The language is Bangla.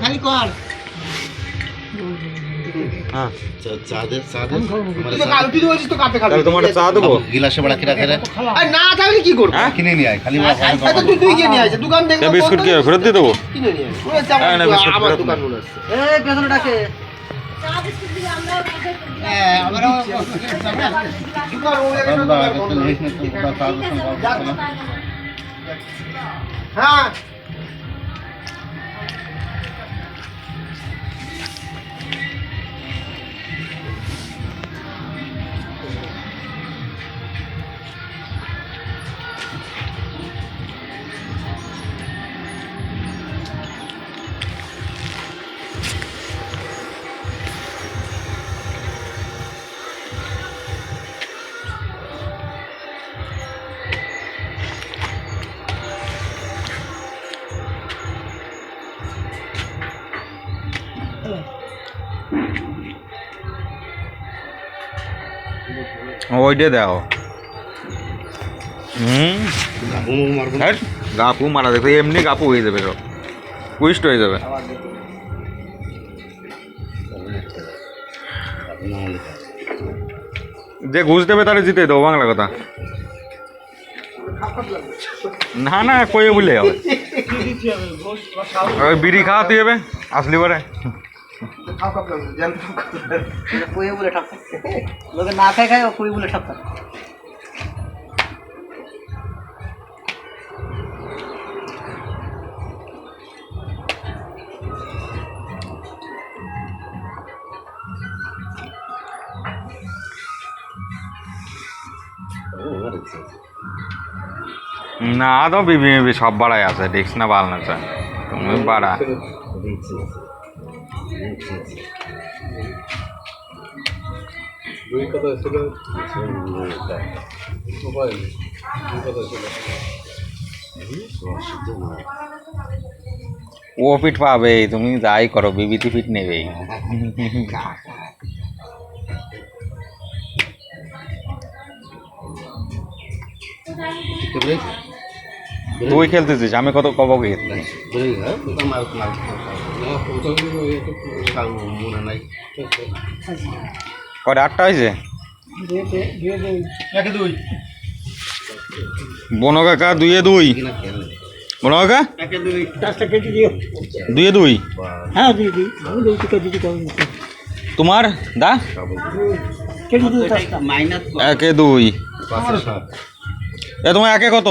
খালি কর তোমার চা দেবো গিলাসে বড়া কিরা খেলে না থাকলে কি করবো কিনে নিয়ে আয় খালি তুই গিয়ে নিয়ে আসে দোকান থেকে বিস্কুট কি ফেরত দিয়ে দেবো কিনে নিয়ে আসে আমার দোকান মনে হচ্ছে পেছনে ডাকে হ্যাঁ ওইটা দাও গাপু মারা দেখো এমনি গাপু হয়ে যাবে সব টুইস্ট হয়ে যাবে যে ঘুষ দেবে তাহলে জিতে দেবো বাংলা কথা না না কয়ে বলে যাবে ওই বিড়ি খাওয়াতে হবে আসলি পরে পুয়ে বলে ঠক লোকে না খায় খায় পুয়ে বলে ঠক না তো বিবি সব বাড়াই আছে দেখছ না বাল না চায় তুমি বাড়া ও ফিট পাবে তুমি যাই করো বিবিতি ফিট নেবেই তুই খেলতেছিস আমি কত কব কটা 8টা হয়েছে বনো কাকা 2-2 বনো কাকা 2-2 হ্যাঁ তোমার দা 1-2 তোমার 1 কত